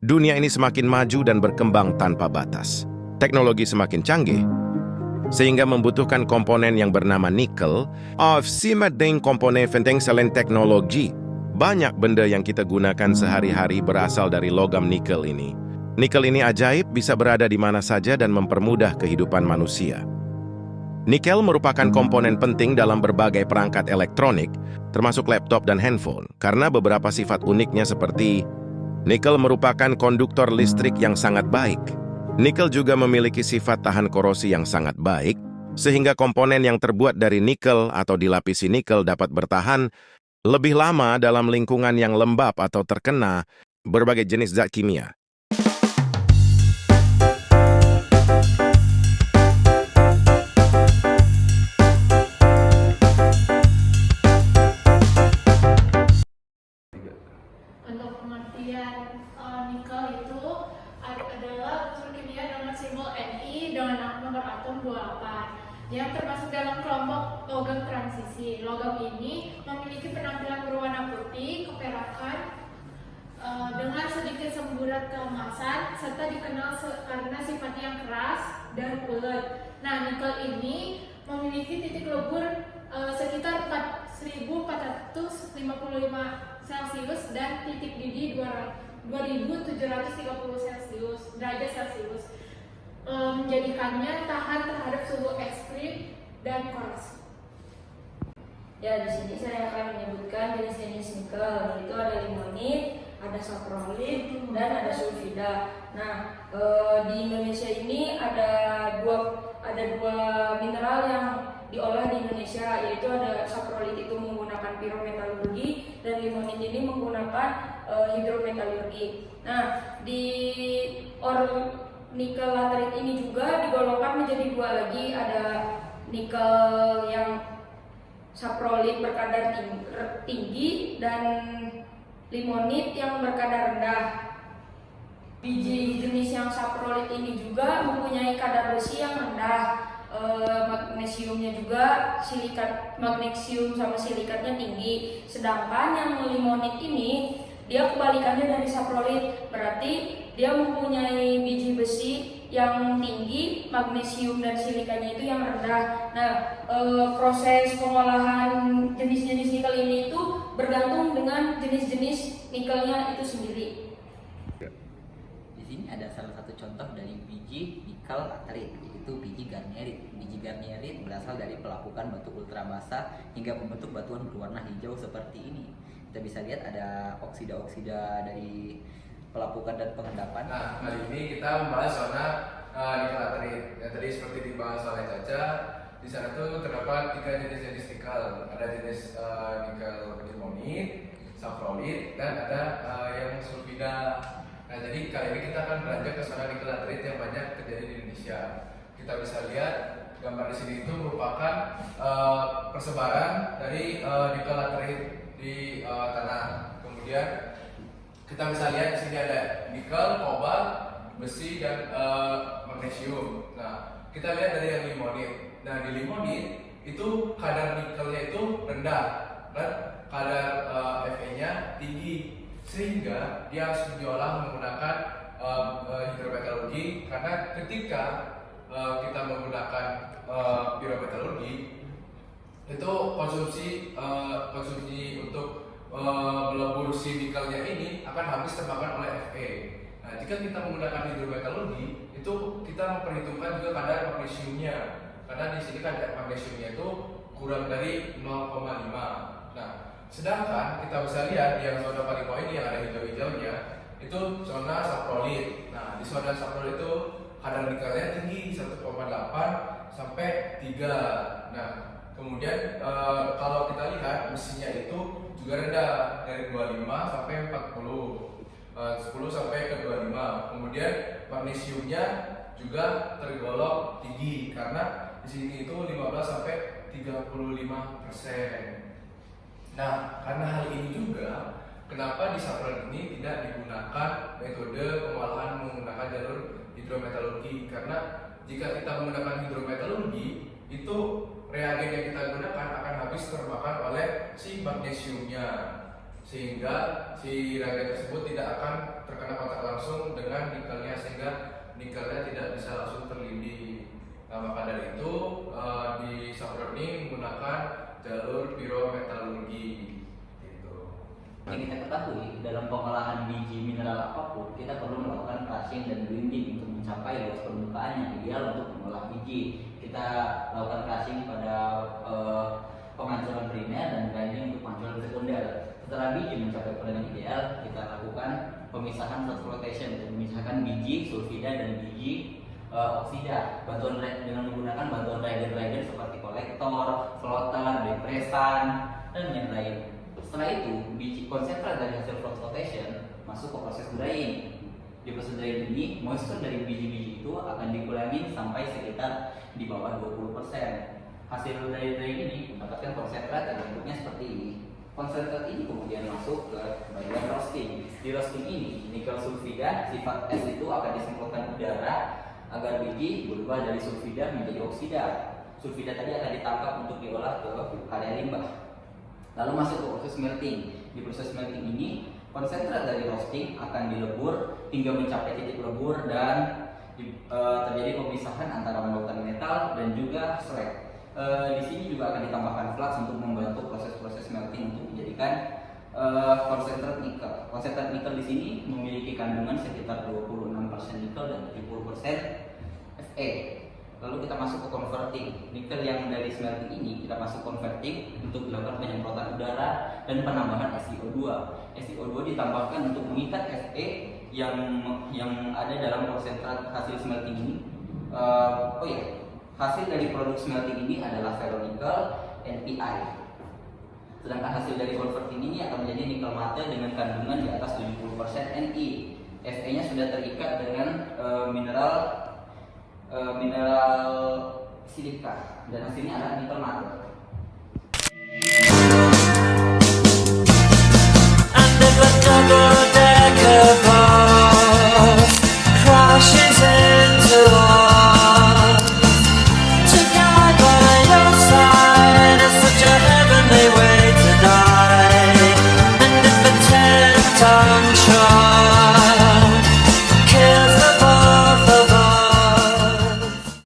Dunia ini semakin maju dan berkembang tanpa batas. Teknologi semakin canggih, sehingga membutuhkan komponen yang bernama nikel. Simadeng komponen penting selain teknologi. Banyak benda yang kita gunakan sehari-hari berasal dari logam nikel ini. Nikel ini ajaib, bisa berada di mana saja dan mempermudah kehidupan manusia. Nikel merupakan komponen penting dalam berbagai perangkat elektronik, termasuk laptop dan handphone, karena beberapa sifat uniknya seperti nikel merupakan konduktor listrik yang sangat baik. Nikel juga memiliki sifat tahan korosi yang sangat baik, sehingga komponen yang terbuat dari nikel atau dilapisi nikel dapat bertahan lebih lama dalam lingkungan yang lembab atau terkena berbagai jenis zat kimia. Untuk pengertian nikel itu adalah unsur kimia dengan simbol Ni dengan nomor atom 28 yang termasuk dalam kelompok logam transisi. Logam ini memiliki penampilan berwarna putih, keperakan, dengan sedikit semburat keemasan, serta dikenal karena sifatnya yang keras dan ulet. Nah, nikel ini memiliki titik lebur sekitar 1455 Celcius dan titik didih 2730 derajat Celcius, menjadikannya tahan terhadap suhu ekstrim dan korosif. Ya, di sini saya akan menyebutkan jenis-jenis nikel, yaitu ada limonit, ada saprolit, dan ada sulfida. Nah, di Indonesia ini ada dua mineral yang diolah di Indonesia, yaitu ada saprolit itu menggunakan pirometalurgi dan limonit ini menggunakan hidrometalurgi. Nah, di nikel laterit ini juga digolongkan menjadi dua lagi, ada nikel yang saprolit berkadar tinggi dan limonit yang berkadar rendah. Biji jenis yang saprolit ini juga mempunyai kadar besi yang rendah. Magnesiumnya juga magnesium sama silikatnya tinggi. Sedangkan yang limonit ini dia kebalikannya dari saprolit, berarti dia mempunyai biji besi yang tinggi, magnesium dan silikanya itu yang rendah. Nah, proses pengolahan jenis-jenis nikel ini itu bergantung dengan jenis-jenis nikelnya itu sendiri. Di sini ada salah satu contoh dari biji nikel laterit, yaitu biji garnierit. Biji garnierit berasal dari pelapukan batu ultrabasa hingga membentuk batuan berwarna hijau seperti ini. Kita bisa lihat ada oksida-oksida dari pelapukan dan pengendapan. Nah, kali ini kita membahas zona nikel laterit. Yang tadi seperti dibahas oleh Caca, di sana tuh terdapat 3 jenis nikel. Ada jenis nikel limonit, saprolit, dan ada yang sulfida. Nah, jadi kali ini kita akan beranjak ke zona nikel laterit yang banyak terjadi di Indonesia. Kita bisa lihat gambar di sini itu merupakan persebaran dari nikel laterit di tanah. Kemudian kita bisa lihat di sini ada nikel, kobalt, besi, dan magnesium. Nah, kita lihat dari yang limonit. Nah, di limonit itu kadar nikelnya itu rendah dan kadar Fe-nya tinggi, sehingga dia harus diolah menggunakan hidrometalurgi. Karena ketika kita menggunakan pirometalurgi itu konsumsi untuk melebur si nikelnya ini akan habis termakan oleh Fe. Nah, jika kita menggunakan hidrometalurgi, itu kita memperhitungkan juga kadar magnesiumnya. Karena di sini kadar magnesiumnya itu kurang dari 0,5. Nah, sedangkan kita bisa lihat yang zona paling bawah ini yang ada hijau-hijaunya itu zona saprolit. Nah, di zona saprolit itu kadar nikelnya tinggi 1,8 sampai 3. Nah, kemudian kalau kita lihat besinya itu juga rendah dari 25 sampai 40, 10 sampai ke 25. Kemudian magnesiumnya juga tergolong tinggi karena di sini itu 15 sampai 35%. Nah, karena hal ini juga kenapa di saprolit ini tidak digunakan metode pengolahan menggunakan jalur hidrometalurgi. Karena jika kita menggunakan hidrometalurgi, itu reagen yang kita gunakan akan habis termakan oleh si magnesiumnya. sehingga si reagen tersebut tidak akan terkena kontak langsung dengan nikelnya, sehingga nikelnya tidak bisa langsung terlindih. Nah, maka dari itu di Saprol ini menggunakan jalur pirometalurgi. Gitu. Yang kita ketahui, dalam pengolahan biji mineral apapun, kita perlu melakukan crushing dan grinding untuk mencapai luas permukaan yang ideal untuk mengolah biji. Kita lakukan crushing pada penghancuran primer dan grinding untuk penghancuran sekunder. Setelah biji mencapai ukuran ideal, kita lakukan pemisahan flotation untuk memisahkan biji sulfida dan biji oksida dengan menggunakan bantuan reagen-reagen seperti kolektor, floater, depresan, dan yang lain. Setelah itu, biji konsentrat dari hasil flotation masuk ke proses drying. Di proses drying ini, moisture dari biji-biji itu akan dikurangi sampai sekitar di bawah 20%. Hasil dari drying ini mendapatkan konsentrat yang bentuknya seperti ini. Konsentrat ini kemudian masuk ke bagian roasting. Di roasting ini, nikel sulfida sifat es itu akan disemprotkan udara agar biji berubah dari sulfida menjadi oksida. Sulfida tadi akan ditangkap untuk diolah ke area limbah. Lalu masuk ke proses smelting. Di proses smelting ini, konsentrat dari roasting akan dilebur hingga mencapai titik lebur dan terjadi pemisahan antara molten metal dan juga slag. Di sini juga akan ditambahkan flux untuk membantu proses-proses smelting untuk menjadikan konsentrat nikel. Konsentrat nikel di sini memiliki kandungan sekitar 26% nikel dan 70% Fe. Lalu kita masuk ke converting. Nikel yang dari smelting ini kita masuk converting untuk dilakukan penyemprotan udara dan penambahan SiO2. SiO2 ditambahkan untuk mengikat Fe yang ada dalam konsentrat hasil smelting ini. Hasil dari produk smelting ini adalah ferronikel NPI. Sedangkan hasil dari converting ini akan menjadi nikel mate dengan kandungan di atas 70% Ni. Fe-nya sudah terikat dengan mineral silika dan hasilnya adalah nikel mate.